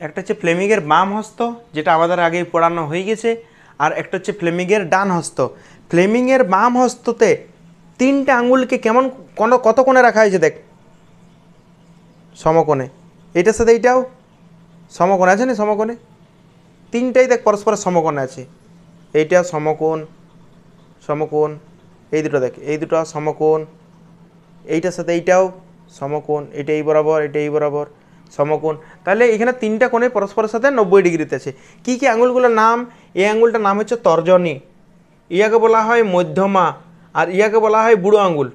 একটা হচ্ছে ফ্লেমিংয়ের বাম হস্ত, যেটা আমাদের আগেই পড়ানো হয়ে গেছে, আর একটা হচ্ছে ফ্লেমিংয়ের ডান হস্ত। ফ্লেমিংয়ের বাম হস্ততে তিনটে আঙুলকে কেমন কত কোণে রাখা হয়েছে দেখ, সমকোণে। এইটার সাথে এইটাও সমকোণ আছে না, সমকোণে তিনটাই দেখ পরস্পর সমকোণে আছে। এইটা সমকোণ, সমকোণ, এই দুটো দেখ, এই দুটো সমকোণ, এইটার সাথে এইটাও সমকোণ, এটা এই বরাবর, এটা এই বরাবর, সমকোণ। তাহলে এখানে তিনটা কোণে পরস্পরের সাথে 90 ডিগ্রিতে আছে। কী কী আঙুলগুলোর নাম? এই আঙুলটার নাম হচ্ছে তর্জনী, ইয়াকে বলা হয় মধ্যমা, আর ইয়াকে বলা হয় বুড়ো আঙুল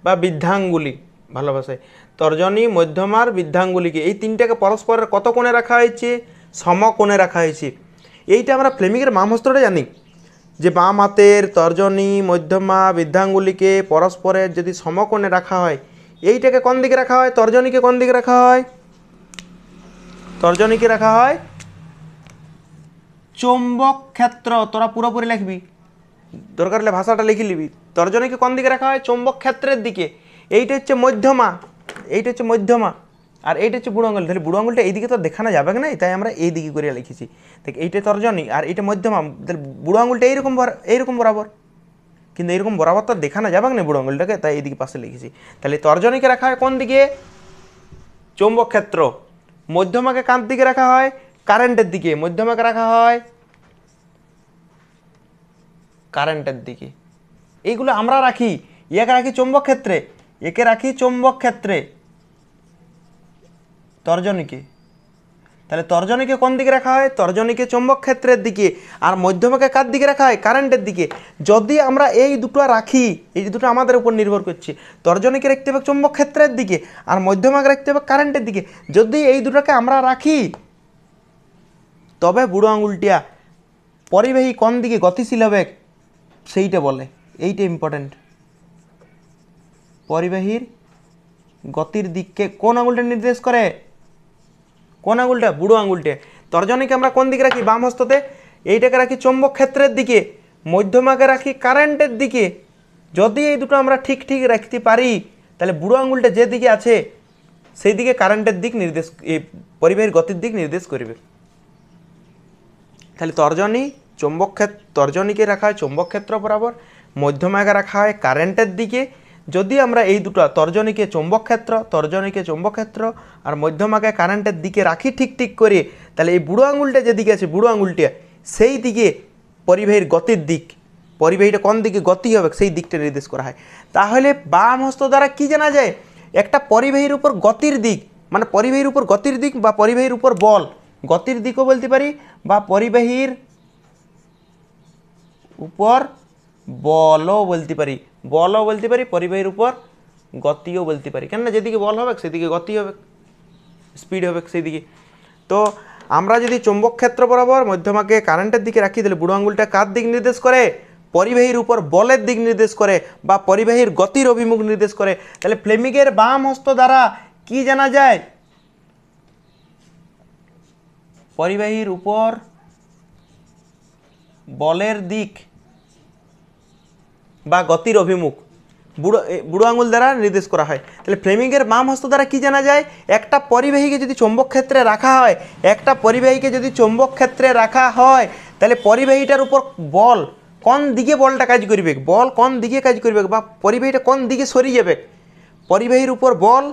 বা বৃদ্ধাঙ্গুলি ভালো ভাষায়। তর্জনী, মধ্যমার, বৃদ্ধাঙ্গুলিকে এই তিনটাকে পরস্পরের কত কোণে রাখা হয়েছে? সমকোণে রাখা হয়েছে। এইটা আমরা ফ্লেমিংয়ের বাম হস্তটা জানি যে বাম হাতের তর্জনী, মধ্যমা, বৃদ্ধাঙ্গুলিকে পরস্পরের যদি সমকোণে রাখা হয়, এইটাকে কোন দিকে রাখা হয়? তর্জনীকে কোন দিকে রাখা হয়? তর্জনীকে রাখা হয় চৌম্বক ক্ষেত্র। তোরা পুরোপুরি লিখবি, দরকার হলে ভাষাটা লিখে নিবি। তর্জনীকে কোন দিকে রাখা হয়? চৌম্বক ক্ষেত্রের দিকে। এইটা হচ্ছে মধ্যমা, এইটা হচ্ছে মধ্যমা, আর এইটা হচ্ছে বুড়ো আঙুল। তাহলে বুড়ো আঙুলটা এইদিকে তো দেখানো যাবে না, তাই আমরা এই দিকে করে লিখেছি। দেখ, এইটা তর্জনী আর এইটা মধ্যমা, তাহলে বুড়ো আঙুলটা এইরকম বরাবর, কিন্তু এইরকম বরাবর তো দেখানো যাবে না বুড়ো আঙুলটাকে, তাই এইদিকে পাশে লিখেছি। তাহলে তর্জনীকে রাখা হয় কোন দিকে? চৌম্বক ক্ষেত্র। মধ্যমাকে কার দিকে রাখা হয়? কারেন্টের দিকে। মধ্যমাকে রাখা হয় কারেন্টের দিকে। এইগুলো আমরা রাখি, একে রাখি চৌম্বক ক্ষেত্রে, একে রাখি চৌম্বক ক্ষেত্রে, তর্জনীকে। তাহলে তর্জনীকে কোন দিকে রাখা হয়? তর্জনীকে চৌম্বক ক্ষেত্রের দিকে। আর মধ্যমাকে কার দিকে রাখা হয়? কারেন্টের দিকে। যদি আমরা এই দুটো রাখি, এই দুটো আমাদের উপর নির্ভর করছে, তর্জনীকে রাখতে হবে চৌম্বক ক্ষেত্রের দিকে আর মধ্যমাকে রাখতে হবে কারেন্টের দিকে। যদি এই দুটোকে আমরা রাখি, তবে বুড়ো আঙুলটিয়া পরিবাহী কোন দিকে গতিশীল হবে সেইটা বলে। এইটা ইম্পর্টেন্ট। পরিবাহীর গতির দিককে কোন আঙুলটা নির্দেশ করে? কোন আঙুলটা? বুড়ো আঙুলটা। তর্জনীকে আমরা কোন দিকে রাখি? বাম হস্ততে। এইটাকে রাখি চৌম্বক ক্ষেত্রের দিকে, মধ্যমাকে রাখি কারেন্টের দিকে। যদি এই দুটো আমরা ঠিক ঠিক রাখতে পারি, তাহলে বুড়ো আঙুলটা যে দিকে আছে সেই দিকে কারেন্টের দিক নির্দেশ, পরিবাহীর গতির দিক নির্দেশ করবে। তাহলে তর্জনী, চৌম্বক ক্ষেত্র, তর্জনীকে রাখা হয় চৌম্বক ক্ষেত্র বরাবর, মধ্যমাকে রাখা হয় কারেন্টের দিকে। যদি আমরা এই দুটো তর্জনীকে চৌম্বক ক্ষেত্র, তর্জনীকে চৌম্বক ক্ষেত্র আর মধ্যমাকে কারেন্টের দিকে রাখি ঠিক ঠিক করে, তাহলে এই বুড়ো আঙুলটা যেদিকে আছে, বুড়ো আঙুলটা সেই দিকে পরিবাহীর গতির দিক, পরিবাহীটা কোন দিকে গতি হবে সেই দিকটা নির্দেশ করা হয়। তাহলে বাম হস্ত দ্বারা কি জানা যায়? একটা পরিবাহীর উপর গতির দিক, মানে পরিবাহীর উপর গতির দিক বা পরিবাহীর উপর বল, গতির দিকও বলতে পারি বা পরিবাহীর উপর বলও বলতে পারি, বলও বলতে পারি, পরিবাহীর উপর গতিও বলতে পারি। কেননা যেদিকে বল হবে সেদিকে গতি হবে, স্পিড হবে সেই দিকে। তো আমরা যদি চৌম্বক ক্ষেত্র বরাবর মধ্যমাকে কারেন্টের দিকে রাখি, তাহলে বুড়ো আঙুলটা কার দিক নির্দেশ করে? পরিবাহীর উপর বলের দিক নির্দেশ করে বা পরিবাহীর গতির অভিমুখ নির্দেশ করে। তাহলে ফ্লেমিংয়ের বাম হস্ত দ্বারা কি জানা যায়? পরিবাহীর উপর বলের দিক বা গতির অভিমুখ বুড়ো আঙুল দ্বারা নির্দেশ করা হয়। তাহলে ফ্লেমিংয়ের বাম হস্ত দ্বারা কি জানা যায়? একটা পরিবাহীকে যদি চৌম্বক ক্ষেত্রে রাখা হয়, একটা পরিবাহীকে যদি চৌম্বক ক্ষেত্রে রাখা হয়, তাহলে পরিবাহীটার উপর বল কোন দিকে, বলটা কাজ করবে, বল কোন দিকে কাজ করবে বা পরিবাহীটা কোন দিকে সরিয়ে যাবে, পরিবাহীর উপর বল,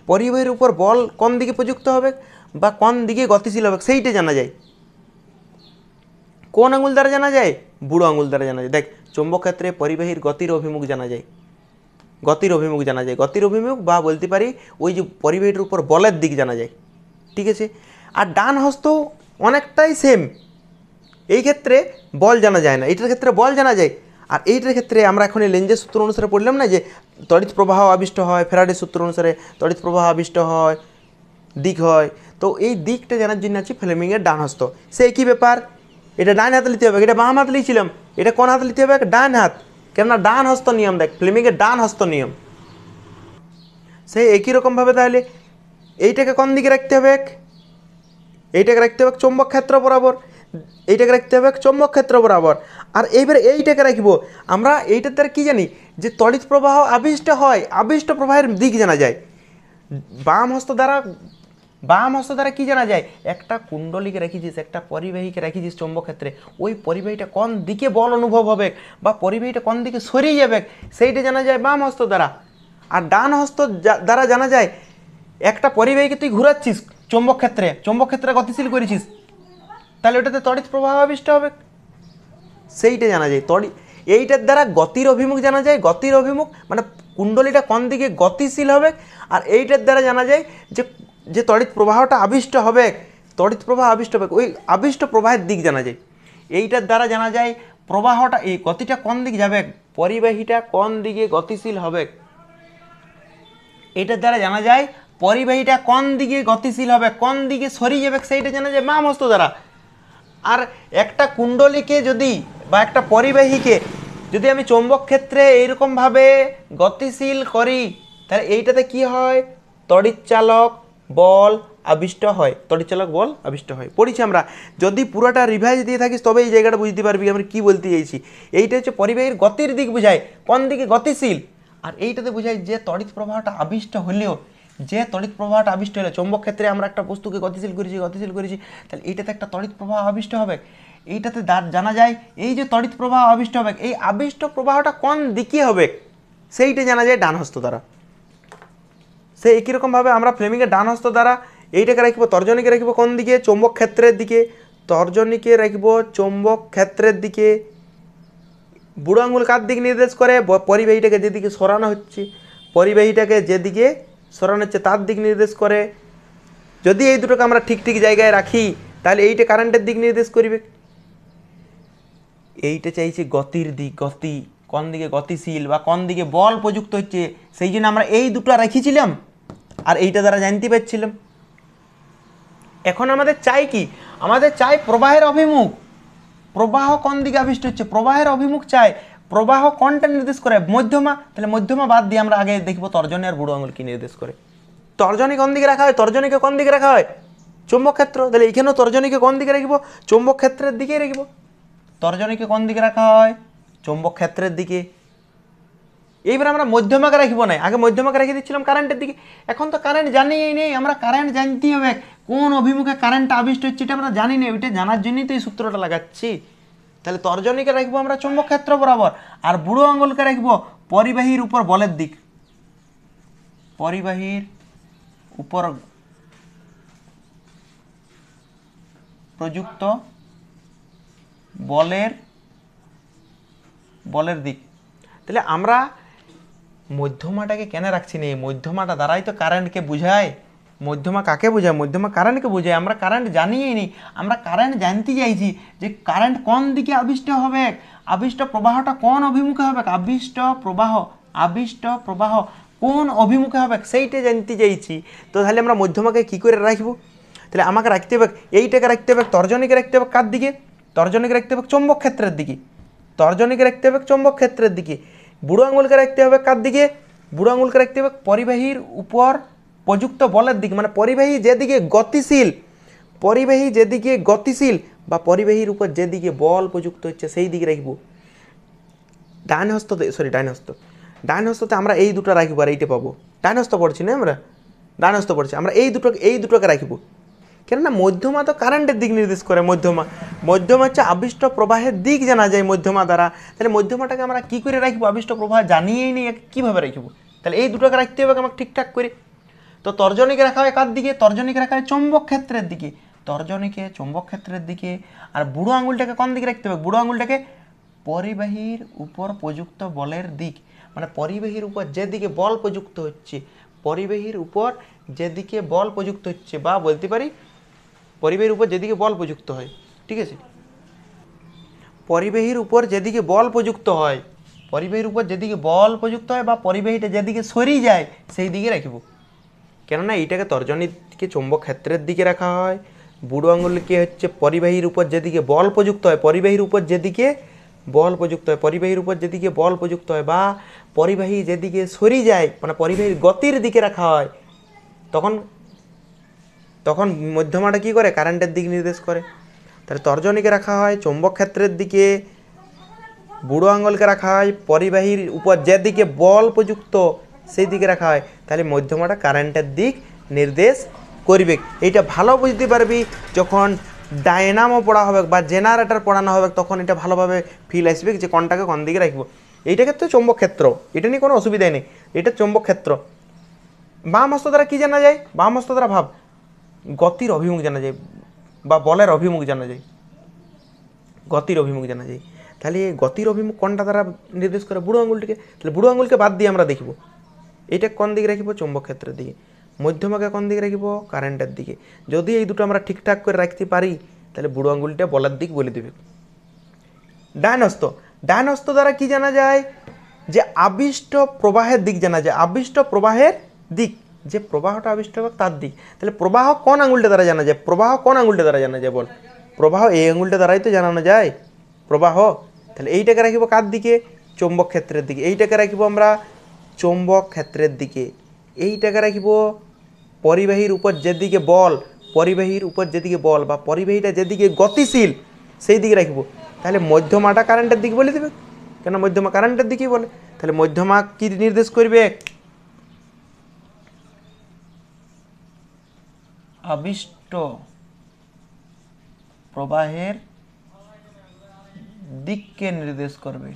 পরিবাহীর উপর বল কোন দিকে প্রযুক্ত হবে বা কোন দিকে গতিশীল হবে সেইটা জানা যায়। কোন আঙুল দ্বারা জানা যায়? বুড়ো আঙুল দ্বারা জানা যায়। দেখ, চৌম্বক ক্ষেত্রে পরিবাহীর গতির অভিমুখ জানা যায়, গতির অভিমুখ জানা যায়, গতির অভিমুখ বা বলতে পারি ওই যে পরিবাহীর উপর বলের দিক জানা যায়। ঠিক আছে। আর ডান হস্ত অনেকটাই সেম, এই ক্ষেত্রে বল জানা যায় না, এইটার ক্ষেত্রে বল জানা যায়। আর এইটার ক্ষেত্রে আমরা এখন লেঞ্জের সূত্র অনুসারে পড়লাম না যে তড়িৎ প্রবাহ আবিষ্ট হয়, ফ্যারাডের সূত্র অনুসারে তড়িৎ প্রবাহ আবিষ্ট হয়, দিক হয়। তো এই দিকটা জানার জন্য আছে ফ্লেমিংয়ের ডান হস্ত। সেই কী ব্যাপার? এটা ডান হাতে নিতে হবে, এটা বাম হাতে লিখছিলাম, এটা কোন হাতে নিতে হবে? ডান হাত। কেননা ডান হস্ত নিয়ম, দেখ ফ্লেমিংয়ের ডান হস্ত নিয়ম। সেই একই রকমভাবে তাহলে এইটাকে কোন দিকে রাখতে হবে? এইটাকে রাখতে হবে চৌম্বক ক্ষেত্র বরাবর, এইটাকে রাখতে হবে চৌম্বক ক্ষেত্র বরাবর। আর এইবারে এইটাকে রাখব আমরা, এইটার দ্বারা কী জানি যে তড়িৎ প্রবাহ আবিষ্ট হয়, আবিষ্ট প্রবাহের দিক জানা যায়। বাম হস্ত দ্বারা বাম হস্ত দ্বারা কি জানা যায়, একটা কুণ্ডলীকে রেখেছিস, একটা পরিবাহীকে রেখেছিস চৌম্বক ক্ষেত্রে, ওই পরিবাহীটা কোন দিকে বল অনুভব হবে বা পরিবাহীটা কোন দিকে সরিয়ে যাবে সেইটা জানা যায় বাম হস্ত দ্বারা। আর ডান হস্ত দ্বারা জানা যায় একটা পরিবাহীকে তুই ঘুরাচ্ছিস চৌম্বক ক্ষেত্রে গতিশীল করেছিস, তাহলে ওটাতে তড়িৎ প্রবাহ আবিষ্ট হবে, সেইটা জানা যায়। এইটার দ্বারা গতির অভিমুখ জানা যায়, গতির অভিমুখ মানে কুণ্ডলীটা কোন দিকে গতিশীল হবে। আর এইটার দ্বারা জানা যায় যে তড়িৎ প্রবাহটা আবিষ্ট হবে, তড়িৎ প্রবাহ আবিষ্ট হবে, ওই আবিষ্ট প্রবাহের দিক জানা যায়। এইটার দ্বারা জানা যায় প্রবাহটা, এই গতিটা কোন দিকে যাবে, পরিবাহীটা কোন দিকে গতিশীল হবে। এইটার দ্বারা জানা যায় পরিবাহীটা কোন দিকে গতিশীল হবে, কোন দিকে সরিয়ে যাবে, সেইটা জানা যায় বাম হস্ত দ্বারা। আর একটা কুণ্ডলীকে যদি বা একটা পরিবাহীকে যদি আমি চৌম্বক ক্ষেত্রে এইরকমভাবে গতিশীল করি, তাহলে এইটাতে কি হয়, তড়িৎচালক বল আবিষ্ট হয়, তড়িৎচালক বল আবিষ্ট হয়। পড়েছি আমরা, যদি পুরোটা রিভাইজ দিয়ে থাকিস তবে এই জায়গাটা বুঝতে পারবি আমরা কি বলতে চাইছি। এইটা হচ্ছে পরিবাহীর গতির দিক বোঝায়, কোন দিকে গতিশীল। আর এইটাতে বোঝায় যে তড়িৎ প্রবাহটা আবিষ্ট হলেও, যে তড়িৎ প্রবাহটা আবিষ্ট হলে চৌম্বক ক্ষেত্রে আমরা একটা বস্তুকে গতিশীল করেছি, তাহলে এইটাতে একটা তড়িৎ প্রবাহ আবিষ্ট হবে। এইটাতে জানা যায় এই যে তড়িৎ প্রবাহ আবিষ্ট হবে, এই আবিষ্ট প্রবাহটা কোন দিকে হবে সেইটা জানা যায় ডান হস্ত দ্বারা। সে একই রকমভাবে আমরা ফ্লেমিংয়ের ডান হস্ত দ্বারা এইটাকে রাখবো, তর্জনীকে রাখবো কোন দিকে, চৌম্বক ক্ষেত্রের দিকে, তর্জনীকে রাখবো চৌম্বক ক্ষেত্রের দিকে। বুড়ো আঙুল কার দিকে নির্দেশ করে, পরিবাহীটাকে যেদিকে সরানো হচ্ছে, পরিবাহীটাকে যেদিকে সরানো হচ্ছে তার দিক নির্দেশ করে। যদি এই দুটোকে আমরা ঠিক ঠিক জায়গায় রাখি তাহলে এইটা কারেন্টের দিক নির্দেশ করবে। এইটা চাইছে গতির দিক, গতি কোন দিকে গতিশীল বা কোন দিকে বল প্রযুক্ত হচ্ছে, সেই জন্য আমরা এই দুটো রেখেছিলাম আর এইটা দ্বারা জানতে পারছিলাম। এখন আমাদের চাই কি, আমাদের চাই প্রবাহের অভিমুখ, প্রবাহ কোন দিকে আবিষ্ট হচ্ছে, প্রবাহের অভিমুখ চাই। প্রবাহ কোনটা নির্দেশ করে, মধ্যমা, তাহলে মধ্যমা বাদ দিয়ে আমরা আগে দেখবো তর্জনী আর বুড়ো আঙুল কি নির্দেশ করে। তর্জনী কোন দিকে রাখা হয়, তর্জনীকে কোন দিকে রাখা হয়, চৌম্বক ক্ষেত্র, তাহলে এইখানেও তর্জনীকে কোন দিকে রাখবো, চৌম্বক ক্ষেত্রের দিকে রাখবো। তর্জনীকে কোন দিকে রাখা হয়, চৌম্বক ক্ষেত্রের দিকে। এইবার আমরা মধ্যমাকে রাখবো না, আগে মধ্যমাকে রেখে দিচ্ছিলাম কারেন্টের দিকে। এখন তো কারেন্ট জানিই নেই, আমরা কারেন্ট জানতেই হবে, কোন অভিমুখে কারেন্টটা আবিষ্ট হচ্ছে এটা আমরা জানি না, ওইটা জানার জন্যই তো এই সূত্রটা লাগাচ্ছি। তাহলে তর্জনীকে রাখবো আমরা চৌম্বক ক্ষেত্র বরাবর, আর বুড়ো আঙুলকে রাখবো পরিবাহীর উপর বলের দিক, পরিবাহীর উপর প্রযুক্ত বলের দিক। তাহলে আমরা মধ্যমাটাকে কেন রাখছি না, এই মধ্যমাটা দ্বারাই তো কারেন্টকে বোঝায়। মধ্যমা কাকে বোঝায়, মধ্যমা কারেন্টকে বোঝায়। আমরা কারেন্ট জানিই নি, আমরা কারেন্ট জানতে চাইছি যে কারেন্ট কোন দিকে আবিষ্ট হবে, আবিষ্ট প্রবাহটা কোন অভিমুখে হবে, আবিষ্ট প্রবাহ কোন অভিমুখে হবে সেইটা জানতে চাইছি। তো তাহলে আমরা মধ্যমাকে কী করে রাখবো, তাহলে আমাকে রাখতে হবে, এইটাকে রাখতে হবে, তর্জনীকে রাখতে হবে কার দিকে, তর্জনীকে রাখতে হবে চৌম্বক ক্ষেত্রের দিকে, তর্জনীকে রাখতে হবে চৌম্বক ক্ষেত্রের দিকে। বুড়ো আঙুলকে রাখতে হবে কার দিকে, বুড়ো আঙুলকে রাখতে হবে পরিবাহীর উপর প্রযুক্ত বলের দিকে, মানে পরিবাহী যেদিকে গতিশীল বা পরিবাহীর উপর যেদিকে বল প্রযুক্ত হচ্ছে সেই দিকে রাখবো। ডান হস্ততে আমরা এই দুটো রাখবো আর এইটা পাবো। ডান হস্ত পড়ছি না, আমরা ডান হস্ত পড়ছি, আমরা এই দুটোকে রাখবো। কেননা মধ্যমা তো কারেন্টের দিক নির্দেশ করে, মধ্যমা হচ্ছে আবিষ্ট প্রবাহের দিক জানা যায় মধ্যমা দ্বারা। তাহলে মধ্যমাটাকে আমরা কী করে রাখবো, আবিষ্ট প্রবাহ জানিয়েই নেই কীভাবে রাখবো, তাহলে এই দুটোকে রাখতে হবে আমাকে ঠিকঠাক করে। তো তর্জনীকে রাখা হয় কার দিকে, তর্জনীকে রাখা হয় চৌম্বক ক্ষেত্রের দিকে, তর্জনীকে চৌম্বক ক্ষেত্রের দিকে। আর বুড়ো আঙুলটাকে কোন দিকে রাখতে হবে, বুড়ো আঙুলটাকে পরিবাহীর উপর প্রযুক্ত বলের দিক, মানে পরিবাহীর উপর যেদিকে বল প্রযুক্ত হচ্ছে, পরিবাহীর উপর যেদিকে বল প্রযুক্ত হচ্ছে, বা বলতে পারি পরিবাহীর উপর যেদিকে বল প্রযুক্ত হয়, ঠিক আছে, পরিবাহীর উপর যেদিকে বল প্রযুক্ত হয়, পরিবাহীর উপর যেদিকে বল প্রযুক্ত হয় বা পরিবাহীটা যেদিকে সরিয়ে যায় সেই দিকে রাখবো। কেননা এইটাকে তর্জনীকে চৌম্বক ক্ষেত্রের দিকে রাখা হয়, বুড়ো আঙুলকে হচ্ছে পরিবাহীর উপর যেদিকে বল প্রযুক্ত হয়, পরিবাহীর উপর যেদিকে বল প্রযুক্ত হয় বা পরিবাহী যেদিকে সরিয়ে যায়, মানে পরিবাহীর গতির দিকে রাখা হয়, তখন মধ্যমাটা কী করে, কারেন্টের দিক নির্দেশ করে। তাহলে তর্জনীকে রাখা হয় চৌম্বক ক্ষেত্রের দিকে, বুড়ো আঙুলকে রাখা হয় পরিবাহীর উপর যেদিকে বল প্রযুক্ত সেই দিকে রাখা হয়, তাহলে মধ্যমাটা কারেন্টের দিক নির্দেশ করবে। এইটা ভালো বুঝতে পারবি যখন ডায়নামো পড়া হবে বা জেনারেটর পড়ানো হবে, তখন এটা ভালোভাবে ফিল আসবে যে কোনটাকে কোন দিকে রাখবো। এইটা ক্ষেত্রে চৌম্বক ক্ষেত্র, এটা নিয়ে কোনো অসুবিধাই নেই, এটা চৌম্বক ক্ষেত্র। বাম হস্ত দ্বারা কী জানা যায়? বাম হস্ত দ্বারা ভাব গতির অভিমুখ জানা যায় বা বলের অভিমুখ জানা যায়, গতির অভিমুখ জানা যায়। তাহলে এই গতির অভিমুখ কোনটা দ্বারা নির্দেশ করে? বুড়ো আঙুলটিকে। তাহলে বুড়ো আঙুলকে বাদ দিয়ে আমরা দেখব এটা কোন দিকে রাখবো? চৌম্বক ক্ষেত্রের দিকে। মধ্যমাকে কোন দিকে রাখবো? কারেন্টের দিকে। যদি এই দুটো আমরা ঠিকঠাক করে রাখতে পারি তাহলে বুড়ো আঙুলটা বলের দিক বলে দেবে। ডান হস্ত, ডান হস্ত দ্বারা কি জানা যায়? যে আবিষ্ট প্রবাহের দিক জানা যায়, আবিষ্ট প্রবাহের দিক, যে প্রবাহটা আবিষ্ট হবে তার দিক। তাহলে প্রবাহ কোন আঙুলটা দ্বারা জানা যায়? প্রবাহ কোন আঙুলটা দ্বারা জানা যায় বল? প্রবাহ এই আঙুলটা দ্বারাই তো জানানো যায় প্রবাহ। তাহলে এইটাকে রাখিব কার দিকে? চৌম্বক ক্ষেত্রের দিকে। এইটাকে রাখিব আমরা চৌম্বক ক্ষেত্রের দিকে। এইটাকে রাখিব পরিবাহীর উপর যেদিকে বল, পরিবাহীর উপর যেদিকে বল বা পরিবাহীটা যেদিকে গতিশীল সেই দিকে রাখব। তাহলে মধ্যমাটা কারেন্টের দিকে বলে দেবে, কেন মধ্যমা কারেন্টের দিকেই বলে। তাহলে মধ্যমা কি নির্দেশ করবে? আবিষ্ট প্রবাহের দিককে নির্দেশ করবে।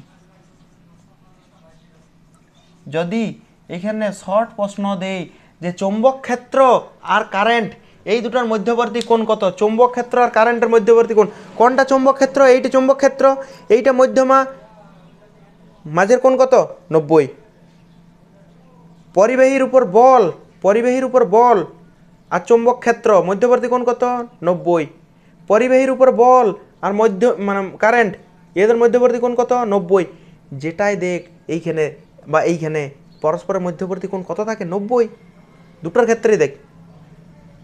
যদি এখানে শর্ট প্রশ্ন দেই যে চৌম্বক ক্ষেত্র আর কারেন্ট এই দুটার মধ্যবর্তী কোণ কত? চৌম্বক ক্ষেত্র আর কারেন্টের মধ্যবর্তী কোণ কোনটা? চৌম্বক ক্ষেত্র, এইটা চৌম্বক ক্ষেত্র, এইটা মধ্যমা, মাঝের কোণ কত? 90। পরিবাহীর উপর বল, পরিবাহীর উপর বল আর চৌম্বক ক্ষেত্র মধ্যবর্তী কোণ কত? 90। পরিবাহীর উপর বল আর মধ্য মানে কারেন্ট এদের মধ্যবর্তী কোণ কত? 90। যেটাই দেখ এইখানে বা এইখানে পরস্পরের মধ্যবর্তী কোণ কত থাকে? 90। দুটোর ক্ষেত্রেই দেখ,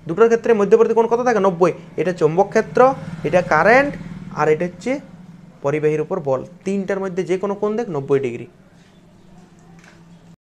দুটোর ক্ষেত্রে মধ্যবর্তী কোণ কত থাকে? 90। এটা চৌম্বক ক্ষেত্র, এটা কারেন্ট, আর এটা হচ্ছে পরিবাহীর উপর বল। তিনটার মধ্যে যে কোনো কোণ দেখ 90 ডিগ্রি।